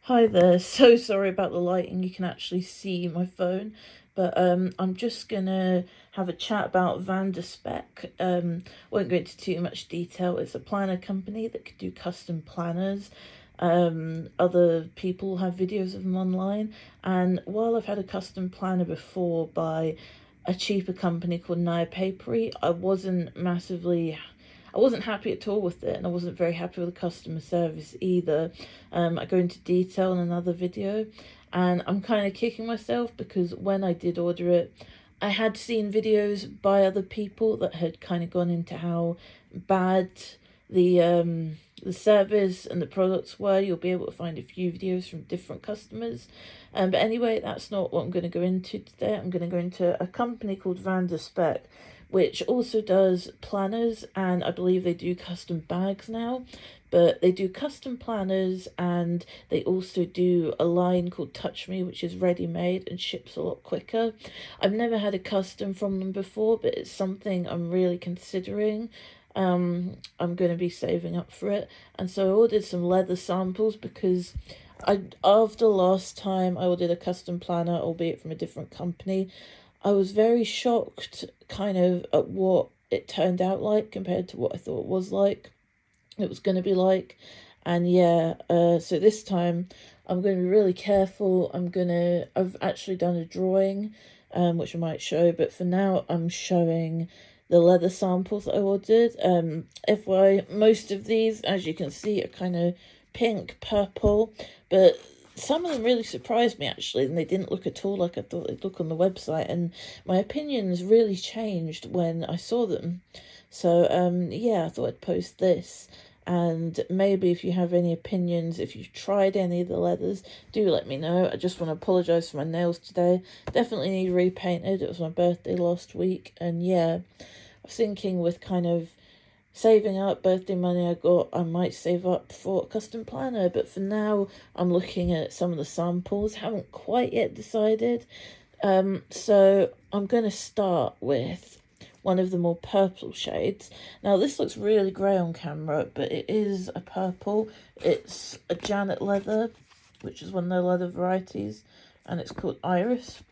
Hi there, so sorry about the lighting. You can actually see my phone, but I'm just gonna have a chat about spek. Won't go into too much detail. It's a planner company that could do custom planners. Other people have videos of them online, and while I've had a custom planner before by a cheaper company called Naya Papery, I wasn't happy at all with it, and I wasn't very happy with the customer service either. I go into detail in another video, and I'm kind of kicking myself because when I did order it, I had seen videos by other people that had kind of gone into how bad the service and the products were. You'll be able to find a few videos from different customers. But anyway, that's not what I'm going to go into today. I'm going to go into a company called spek, which also does planners, and I believe they do custom bags now. But they do custom planners, and they also do a line called Touch Me, which is ready made and ships a lot quicker. I've never had a custom from them before, but it's something I'm really considering. I'm going to be saving up for it, and so I ordered some leather samples because after last time I ordered a custom planner, albeit from a different company, I was very shocked kind of at what it turned out like compared to what I thought it was going to be like. And yeah, so this time I'm going to be really careful. I've actually done a drawing, which I might show, but for now I'm showing the leather samples that I ordered. FYI, most of these, as you can see, are kind of pink, purple, but some of them really surprised me actually, and they didn't look at all like I thought they'd look on the website, and my opinions really changed when I saw them. So yeah, I thought I'd post this, and maybe if you have any opinions, if you've tried any of the leathers, do let me know. I just want to apologise for my nails today. Definitely need repainted. It was my birthday last week, and yeah, I was thinking with kind of saving up birthday money I got, I might save up for a custom planner, but for now I'm looking at some of the samples. Haven't quite yet decided. So I'm going to start with one of the more purple shades. Now this looks really grey on camera, but it is a purple. It's a Janet leather, which is one of the leather varieties, and it's called Iris.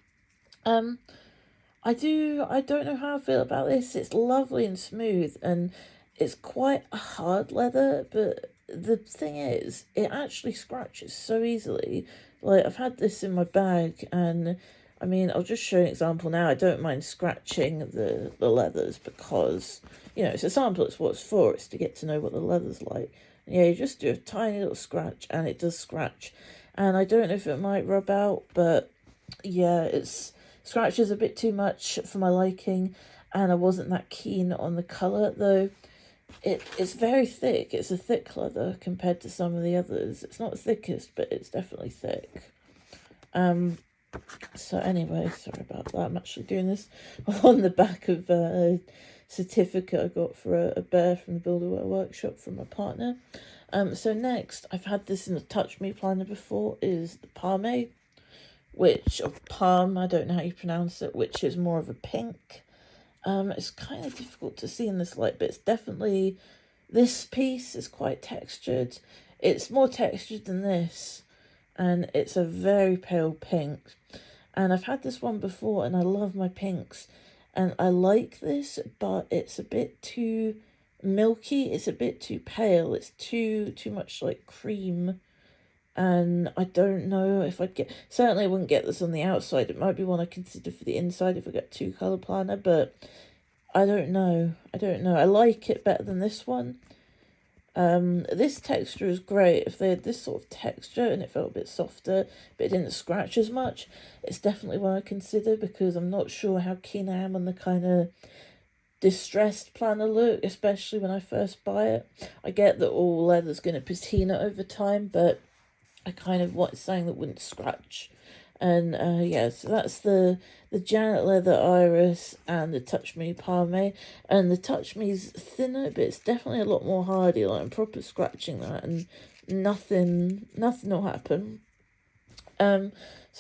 I don't know how I feel about this. It's lovely and smooth, and it's quite a hard leather, but the thing is, it actually scratches so easily. Like, I've had this in my bag, and I mean, I'll just show you an example now. I don't mind scratching the leathers because, it's a sample, it's what it's for, it's to get to know what the leather's like. And yeah, you just do a tiny little scratch, and it does scratch. And I don't know if it might rub out, but yeah, it's scratches a bit too much for my liking, and I wasn't that keen on the colour, though. It's very thick. It's a thick leather compared to some of the others. It's not the thickest, but it's definitely thick. So anyway, sorry about that. I'm actually doing this on the back of a certificate I got for a bear from the Builderwear workshop from my partner. So next, I've had this in the Touch Me planner before, is the Palme, of Palm, I don't know how you pronounce it, which is more of a pink. It's kind of difficult to see in this light, but it's definitely, this piece is quite textured. It's more textured than this, and it's a very pale pink. And I've had this one before, and I love my pinks, and I like this, but it's a bit too milky. It's a bit too pale. It's too much like cream, and I don't know if I'd get, certainly I wouldn't get this on the outside. It might be one I consider for the inside if I get two colour planner, but I don't know. I like it better than this one. This texture is great. If they had this sort of texture and it felt a bit softer, but it didn't scratch as much, it's definitely one I consider, because I'm not sure how keen I am on the kind of distressed planner look, especially when I first buy it. I get that all leather's going to patina over time, but I kind of want something that wouldn't scratch. And yeah, so that's the Janet Leather Iris and the Touch Me Palme. And the Touch Me's thinner, but it's definitely a lot more hardy. Like, I'm proper scratching that, and nothing will happen. So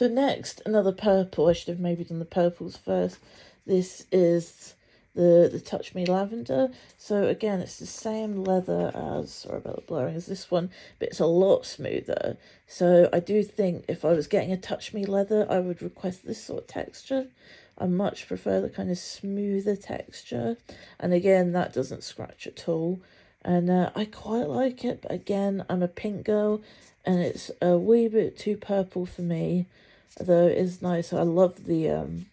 next, another purple. I should have maybe done the purples first. This is the Touch Me Lavender. So again, it's the same leather as, sorry about the blurring, as this one, but it's a lot smoother. So I do think if I was getting a Touch Me leather, I would request this sort of texture. I much prefer the kind of smoother texture. And again, that doesn't scratch at all. And I quite like it, but again, I'm a pink girl, and it's a wee bit too purple for me. Although it is nice. I love the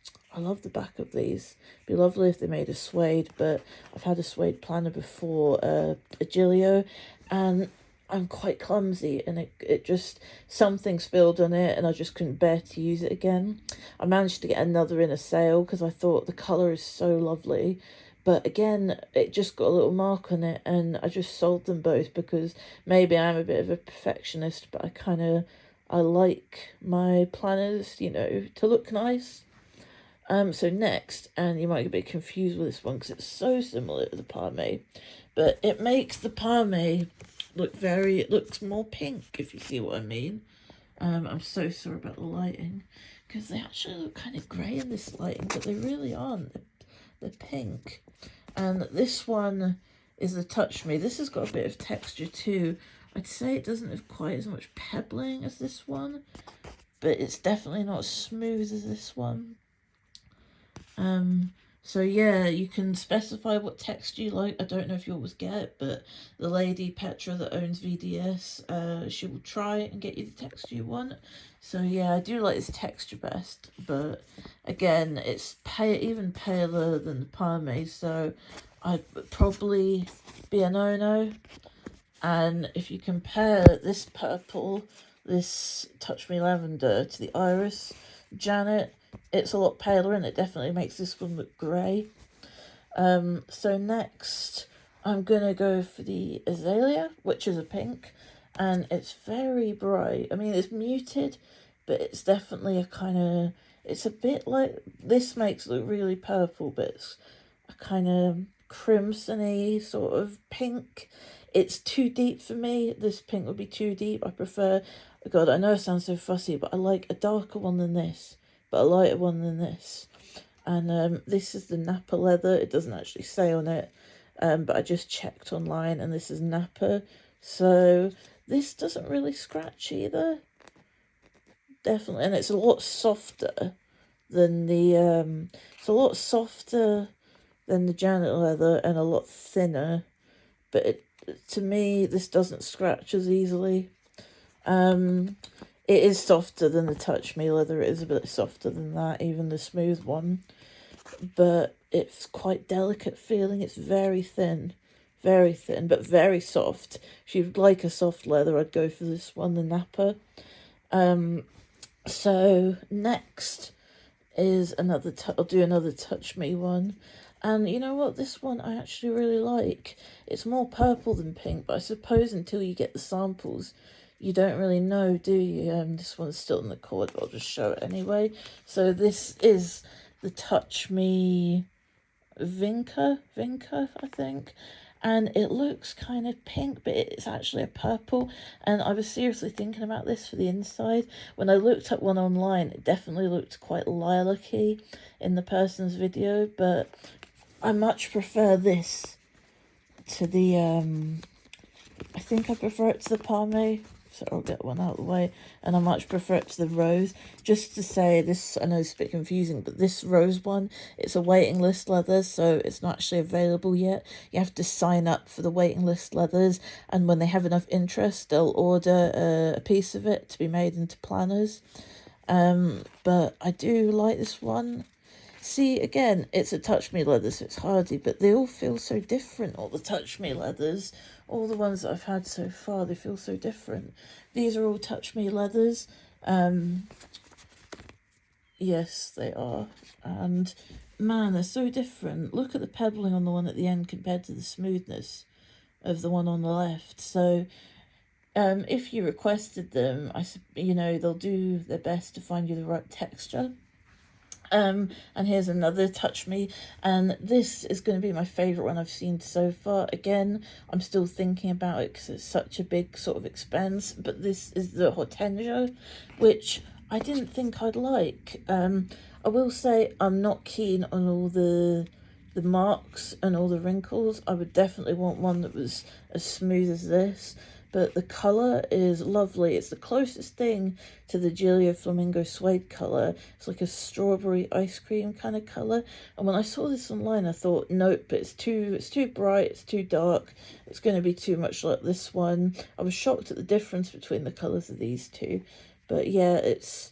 back of these. It'd be lovely if they made a suede, but I've had a suede planner before, a Gilio, and I'm quite clumsy, and it just, something spilled on it and I just couldn't bear to use it again. I managed to get another in a sale because I thought the colour is so lovely, but again, it just got a little mark on it, and I just sold them both because maybe I'm a bit of a perfectionist, but I like my planners, you know, to look nice. So next, and you might get a bit confused with this one because it's so similar to the Parme, but it makes the Parme look it looks more pink, if you see what I mean. I'm so sorry about the lighting, because they actually look kind of grey in this lighting, but they really aren't. They're pink. And this one is the Touch Me. This has got a bit of texture too. I'd say it doesn't have quite as much pebbling as this one, but it's definitely not as smooth as this one. So yeah, you can specify what texture you like. I don't know if you always get it, but the lady Petra that owns VDS, she will try and get you the texture you want. So yeah, I do like this texture best, but again, it's even paler than the Parme, so I'd probably be a no-no. And if you compare this purple, this Touch Me Lavender, to the Iris Janet, it's a lot paler, and it definitely makes this one look grey. So next, I'm going to go for the Azalea, which is a pink, and it's very bright. I mean, it's muted, but it's definitely a kind of, it's a bit like, this makes it look really purple, but it's a kind of crimson-y sort of pink. It's too deep for me. This pink would be too deep. I prefer, God, I know it sounds so fussy, but I like a darker one than this, but a lighter one than this. And this is the Napa leather. It doesn't actually say on it, but I just checked online, and this is Napa. So this doesn't really scratch either. Definitely, and it's a lot softer than the Janet leather, and a lot thinner. But to me, this doesn't scratch as easily. It is softer than the Touch Me leather. It is a bit softer than that, even the smooth one. But it's quite delicate feeling. It's very thin, but very soft. If you'd like a soft leather, I'd go for this one, the Napa. So next is I'll do another Touch Me one. And you know what? This one I actually really like. It's more purple than pink, but I suppose until you get the samples, you don't really know, do you? This one's still in the cord, but I'll just show it anyway. So this is the Touch Me Vinca, I think. And it looks kind of pink, but it's actually a purple. And I was seriously thinking about this for the inside. When I looked up one online, it definitely looked quite lilac-y in the person's video, but I much prefer this to the, I think I prefer it to the Parme, so I'll get one out of the way, and I much prefer it to the Rose. Just to say, this, I know it's a bit confusing, but this Rose one, it's a waiting list leather, so it's not actually available yet. You have to sign up for the waiting list leathers, and when they have enough interest, they'll order a piece of it to be made into planners. But I do like this one. See, again, it's a Touch Me leather, so it's hardy, but they all feel so different, all the Touch Me leathers. All the ones that I've had so far, they feel so different. These are all Touch Me leathers. Yes, they are. And, man, they're so different. Look at the pebbling on the one at the end compared to the smoothness of the one on the left. So, if you requested them, they'll do their best to find you the right texture. And here's another Touch Me, and this is going to be my favourite one I've seen so far. Again, I'm still thinking about it because it's such a big sort of expense, but this is the Hortensia, which I didn't think I'd like. I will say I'm not keen on all the the marks and all the wrinkles. I would definitely want one that was as smooth as this. But the colour is lovely. It's the closest thing to the Giglio Flamingo suede colour. It's like a strawberry ice cream kind of colour. And when I saw this online, I thought, nope, it's too bright, it's too dark. It's going to be too much like this one. I was shocked at the difference between the colours of these two. But yeah, it's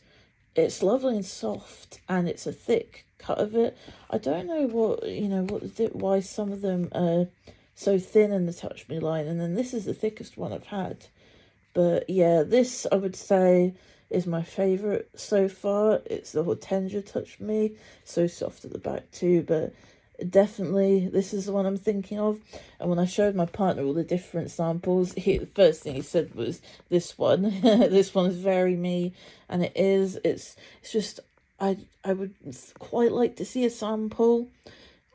lovely and soft, and it's a thick cut of it. I don't know why some of them are so thin in the Touch Me line, and then this is the thickest one I've had. But yeah, this I would say is my favourite so far. It's the Hortensia Touch Me. So soft at the back too, but definitely this is the one I'm thinking of. And when I showed my partner all the different samples, the first thing he said was this one. This one is very me, and it is. It's just I would quite like to see a sample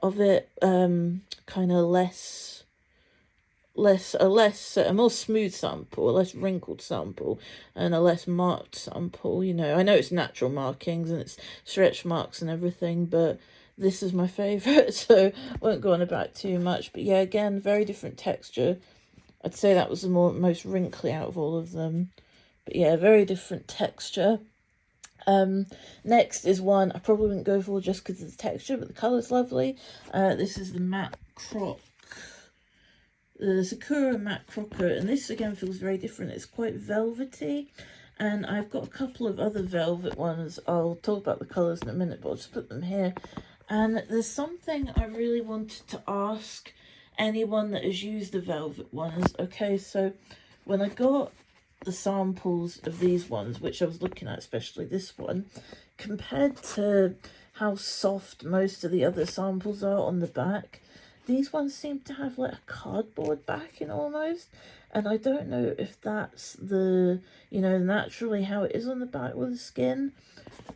of it, kind of a more smooth sample, a less wrinkled sample, and a less marked sample. You know, I know it's natural markings and it's stretch marks and everything, but this is my favourite, so I won't go on about too much. But yeah, again, very different texture. I'd say that was the most wrinkly out of all of them. But yeah, very different texture. Next is one I probably wouldn't go for just because of the texture, but the colour's lovely. This is the Matte Croc. The Sakura Matte Crocker, and this again feels very different. It's quite velvety, and I've got a couple of other velvet ones. I'll talk about the colours in a minute, but I'll just put them here. And there's something I really wanted to ask anyone that has used the velvet ones. Okay, so when I got the samples of these ones, which I was looking at, especially this one, compared to how soft most of the other samples are on the back, these ones seem to have like a cardboard backing almost, and I don't know if that's naturally how it is on the back with the skin,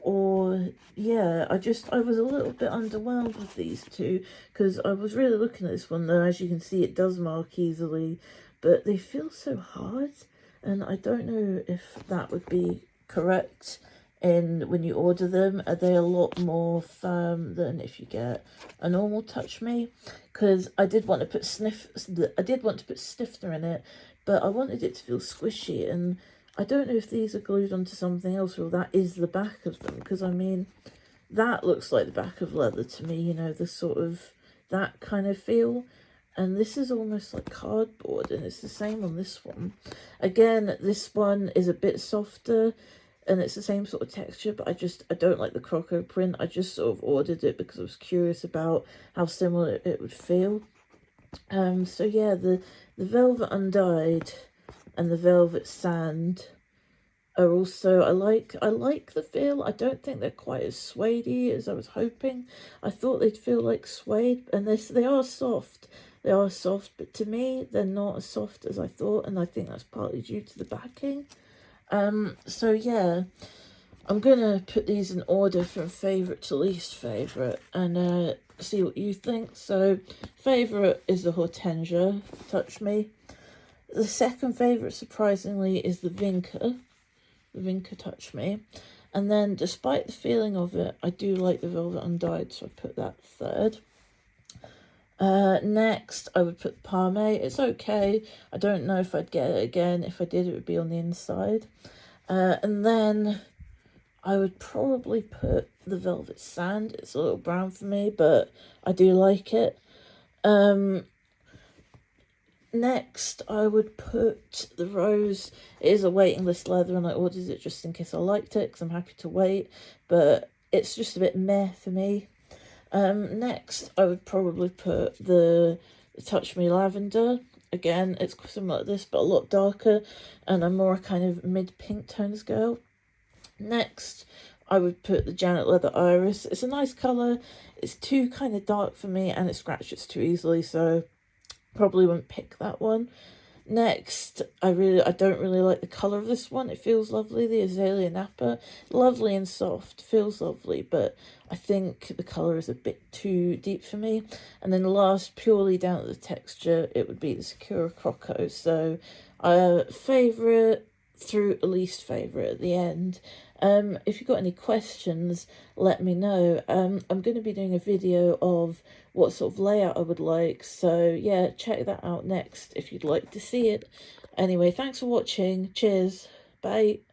or yeah, I was a little bit underwhelmed with these two, because I was really looking at this one though. As you can see, it does mark easily, but they feel so hard, and I don't know if that would be correct when you order them. Are they a lot more firm than if you get a normal Touch Me? Because I did want to put stiffener in it, but I wanted it to feel squishy, and I don't know if these are glued onto something else or that is the back of them, because I mean, that looks like the back of leather to me, you know, the sort of that kind of feel. And this is almost like cardboard, and it's the same on this one. Again, this one is a bit softer, and it's the same sort of texture, but I don't like the croco print. I just sort of ordered it because I was curious about how similar it would feel. So yeah, the Velvet Undyed and the Velvet Sand are also, I like the feel. I don't think they're quite as suede-y as I was hoping. I thought they'd feel like suede, and they are soft. They are soft, but to me, they're not as soft as I thought, and I think that's partly due to the backing. So yeah, I'm gonna put these in order from favourite to least favourite, and see what you think. So favourite is the Hortensia Touch Me. The second favourite, surprisingly, is the Vinca Touch Me. And then, despite the feeling of it, I do like the Velvet Undyed, so I put that third. Next, I would put Parme. It's okay. I don't know if I'd get it again. If I did, it would be on the inside. And then I would probably put the Velvet Sand. It's a little brown for me, but I do like it. Next, I would put the Rose. It is a waiting list leather, and I ordered it just in case I liked it, because I'm happy to wait, but it's just a bit meh for me. Next, I would probably put the Touch Me Lavender. Again, it's similar to this, but a lot darker, and I'm more kind of mid-pink tones girl. Next, I would put the Janet Leather Iris. It's a nice colour. It's too kind of dark for me, and it scratches too easily, so probably wouldn't pick that one. Next, I don't really like the colour of this one. It feels lovely. The Azalea Napa, lovely and soft, feels lovely, but I think the colour is a bit too deep for me. And then last, purely down to the texture, it would be the Sakura Croco. So, favourite, through a least favourite at the end. If you've got any questions, let me know. I'm going to be doing a video of what sort of layout I would like, so yeah, check that out next if you'd like to see it. Anyway, thanks for watching. Cheers. Bye.